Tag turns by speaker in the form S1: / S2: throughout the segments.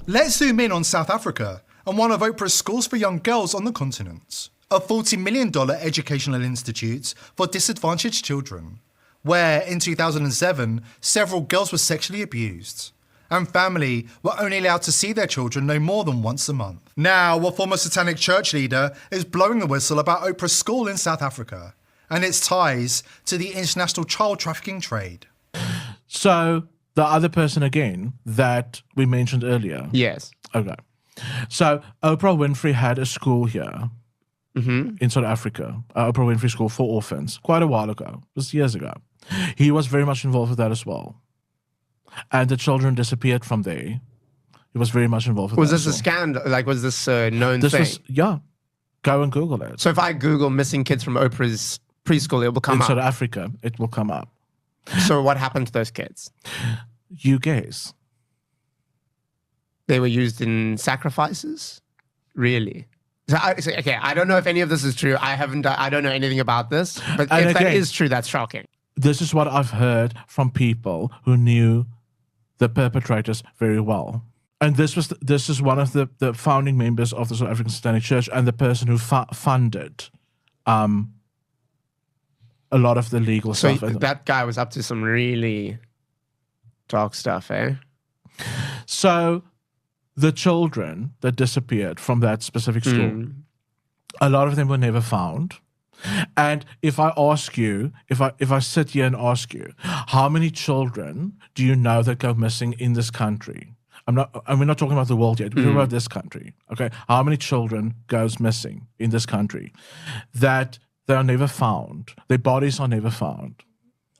S1: Let's zoom in on South Africa and one of Oprah's schools for young girls on the continent. A $40 million educational institute for disadvantaged children, where in 2007, several girls were sexually abused, and family were only allowed to see their children no more than once a month. Now, a former satanic church leader is blowing the whistle about Oprah's school in South Africa and its ties to the international child trafficking trade.
S2: So, the other person again that we mentioned earlier.
S3: Yes.
S2: Okay. So, Oprah Winfrey had a school here in South Africa, Oprah Winfrey School for Orphans, quite a while ago. It was years ago. He was very much involved with that as well. And the children disappeared from there. He was very much involved with that.
S3: Was this
S2: as
S3: a scandal? Like, was this a known thing?
S2: Yeah. Go and Google it.
S3: So if I Google missing kids from Oprah's preschool, it will come
S2: in
S3: up.
S2: South Africa, it will come up.
S3: So what happened to those kids?
S2: You guess.
S3: They were used in sacrifices? Really? So okay, I don't know if any of this is true. I don't know anything about this. But if that is true, that's shocking.
S2: This is what I've heard from people who knew the perpetrators very well. And this is one of the founding members of the South African Satanic Church and the person who funded a lot of the legal stuff.
S3: So that guy was up to some really dark stuff, eh?
S2: So the children that disappeared from that specific school, a lot of them were never found. And if I ask you, if I sit here and ask you, how many children do you know that go missing in this country? We're not talking about the world yet. We're talking about this country. Okay, how many children goes missing in this country that they are never found? Their bodies are never found.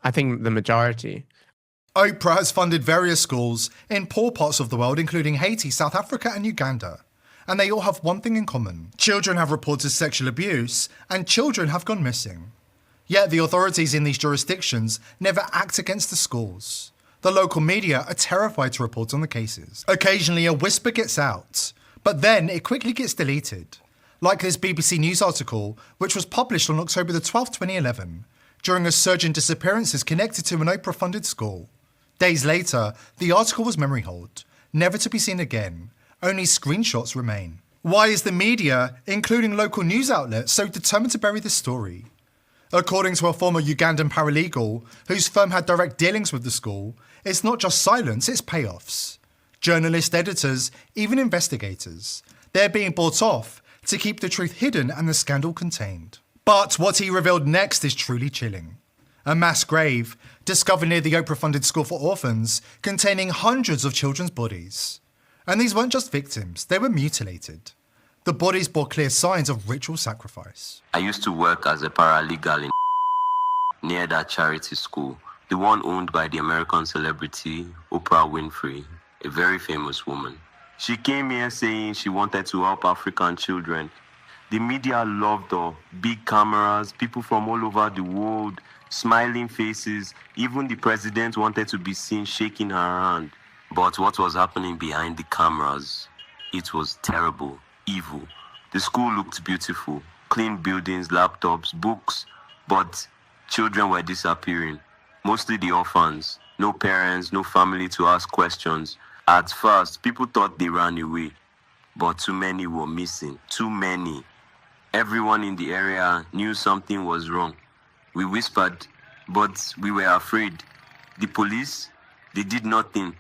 S3: I think the majority.
S1: Oprah has funded various schools in poor parts of the world, including Haiti, South Africa, and Uganda. And they all have one thing in common. Children have reported sexual abuse, and children have gone missing. Yet the authorities in these jurisdictions never act against the schools. The local media are terrified to report on the cases. Occasionally a whisper gets out, but then it quickly gets deleted. Like this BBC News article, which was published on October the 12th, 2011, during a surge in disappearances connected to an Oprah-funded school. Days later, the article was memory holed, never to be seen again. Only screenshots remain. Why is the media, including local news outlets, so determined to bury this story? According to a former Ugandan paralegal, whose firm had direct dealings with the school, it's not just silence, it's payoffs. Journalists, editors, even investigators. They're being bought off to keep the truth hidden and the scandal contained. But what he revealed next is truly chilling. A mass grave, discovered near the Oprah-funded school for orphans, containing hundreds of children's bodies. And these weren't just victims, they were mutilated. The bodies bore clear signs of ritual sacrifice.
S4: I used to work as a paralegal near that charity school, the one owned by the American celebrity Oprah Winfrey, a very famous woman. She came here saying she wanted to help African children. The media loved her. Big cameras, people from all over the world, smiling faces. Even the president wanted to be seen shaking her hand. But what was happening behind the cameras? It was terrible, evil. The school looked beautiful. Clean buildings, laptops, books. But children were disappearing. Mostly the orphans. No parents, no family to ask questions. At first, people thought they ran away. But too many were missing. Too many. Everyone in the area knew something was wrong. We whispered, but we were afraid. The police, they did nothing.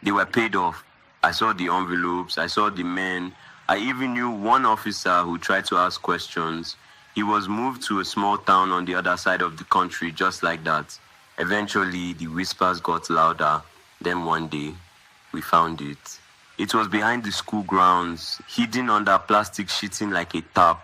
S4: They were paid off. I saw the envelopes, I saw the men. I even knew one officer who tried to ask questions. He was moved to a small town on the other side of the country, just like that. Eventually, the whispers got louder. Then one day, we found it. It was behind the school grounds, hidden under plastic sheeting like a tarp.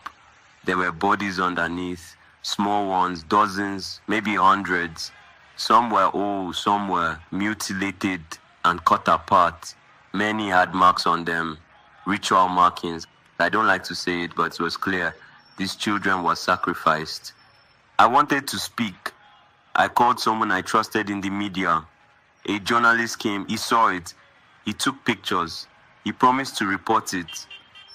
S4: There were bodies underneath, small ones, dozens, maybe hundreds. Some were old, some were mutilated and cut apart. Many had marks on them, ritual markings. I don't like to say it, but it was clear. These children were sacrificed. I wanted to speak. I called someone I trusted in the media. A journalist came, he saw it. He took pictures. He promised to report it.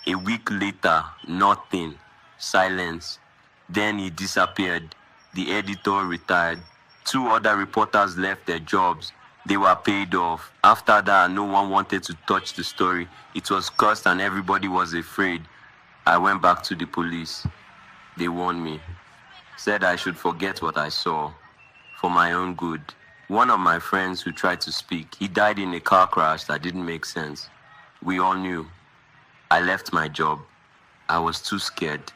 S4: A week later, nothing. Silence. Then he disappeared. The editor retired. 2 other reporters left their jobs. They were paid off. After that, no one wanted to touch the story. It was cursed and everybody was afraid. I went back to the police. They warned me. Said I should forget what I saw. For my own good. One of my friends who tried to speak, he died in a car crash that didn't make sense. We all knew. I left my job. I was too scared.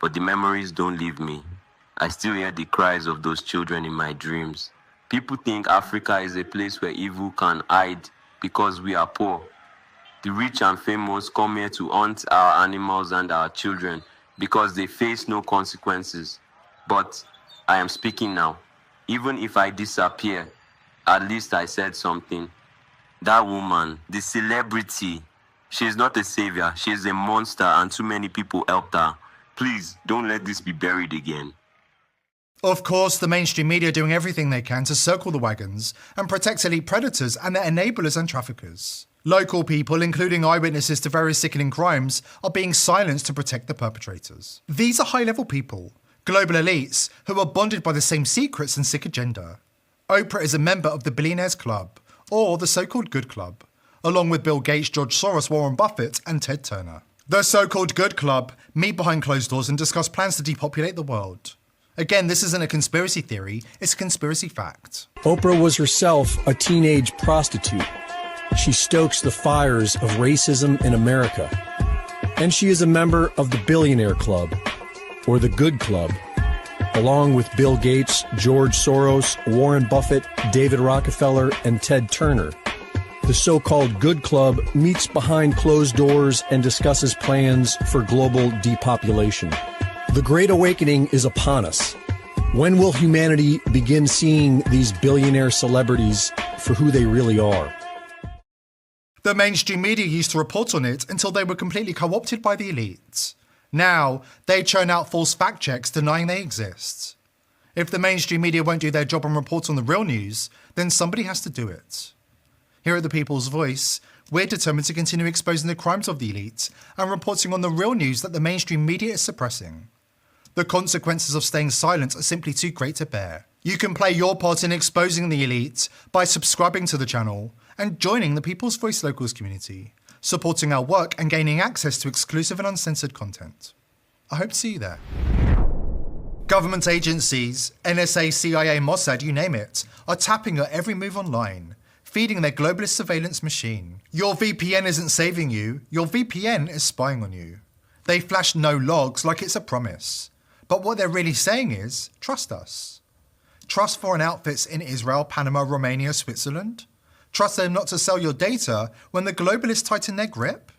S4: But the memories don't leave me. I still hear the cries of those children in my dreams. People think Africa is a place where evil can hide because we are poor. The rich and famous come here to hunt our animals and our children because they face no consequences. But I am speaking now. Even if I disappear, at least I said something. That woman, the celebrity, she is not a savior. She is a monster and too many people helped her. Please, don't let this be buried again.
S1: Of course, the mainstream media are doing everything they can to circle the wagons and protect elite predators and their enablers and traffickers. Local people, including eyewitnesses to various sickening crimes, are being silenced to protect the perpetrators. These are high-level people, global elites, who are bonded by the same secrets and sick agenda. Oprah is a member of the Billionaires Club, or the so-called Good Club, along with Bill Gates, George Soros, Warren Buffett, and Ted Turner. The so-called Good Club meet behind closed doors and discuss plans to depopulate the world. Again, this isn't a conspiracy theory, it's a conspiracy fact.
S5: Oprah was herself a teenage prostitute. She stokes the fires of racism in America. And she is a member of the Billionaire Club, or the Good Club, along with Bill Gates, George Soros, Warren Buffett, David Rockefeller, and Ted Turner. The so-called Good Club meets behind closed doors and discusses plans for global depopulation. The Great Awakening is upon us. When will humanity begin seeing these billionaire celebrities for who they really are?
S1: The mainstream media used to report on it until they were completely co-opted by the elites. Now, they churn out false fact checks denying they exist. If the mainstream media won't do their job and report on the real news, then somebody has to do it. Here at The People's Voice, we're determined to continue exposing the crimes of the elites and reporting on the real news that the mainstream media is suppressing. The consequences of staying silent are simply too great to bear. You can play your part in exposing the elite by subscribing to the channel and joining the People's Voice Locals community, supporting our work and gaining access to exclusive and uncensored content. I hope to see you there. Government agencies, NSA, CIA, Mossad, you name it, are tapping your every move online, feeding their globalist surveillance machine. Your VPN isn't saving you, your VPN is spying on you. They flash no logs like it's a promise. But what they're really saying is, trust us. Trust foreign outfits in Israel, Panama, Romania, Switzerland? Trust them not to sell your data when the globalists tighten their grip?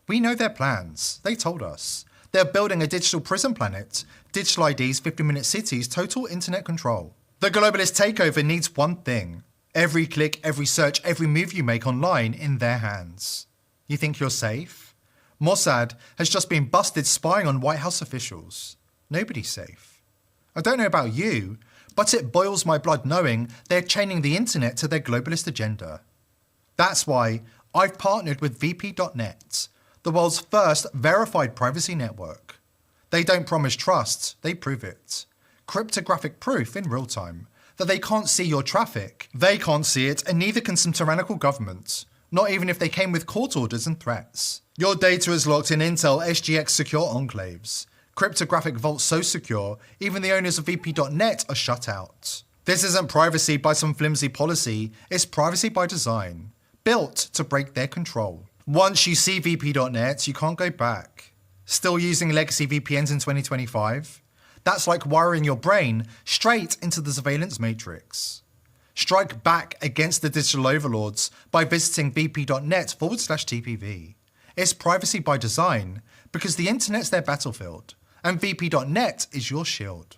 S1: We know their plans. They told us. They're building a digital prison planet, digital IDs, 50-minute cities, total internet control. The globalist takeover needs one thing. Every click, every search, every move you make online in their hands. You think you're safe? Mossad has just been busted spying on White House officials. Nobody's safe. I don't know about you, but it boils my blood knowing they're chaining the internet to their globalist agenda. That's why I've partnered with VP.net, the world's first verified privacy network. They don't promise trust, they prove it. Cryptographic proof in real time that they can't see your traffic. They can't see it, and neither can some tyrannical government, not even if they came with court orders and threats. Your data is locked in Intel SGX secure enclaves. Cryptographic vaults so secure, even the owners of VP.net are shut out. This isn't privacy by some flimsy policy, it's privacy by design, built to break their control. Once you see VP.net, you can't go back. Still using legacy VPNs in 2025? That's like wiring your brain straight into the surveillance matrix. Strike back against the digital overlords by visiting vp.net/TPV. It's privacy by design because the internet's their battlefield and vp.net is your shield.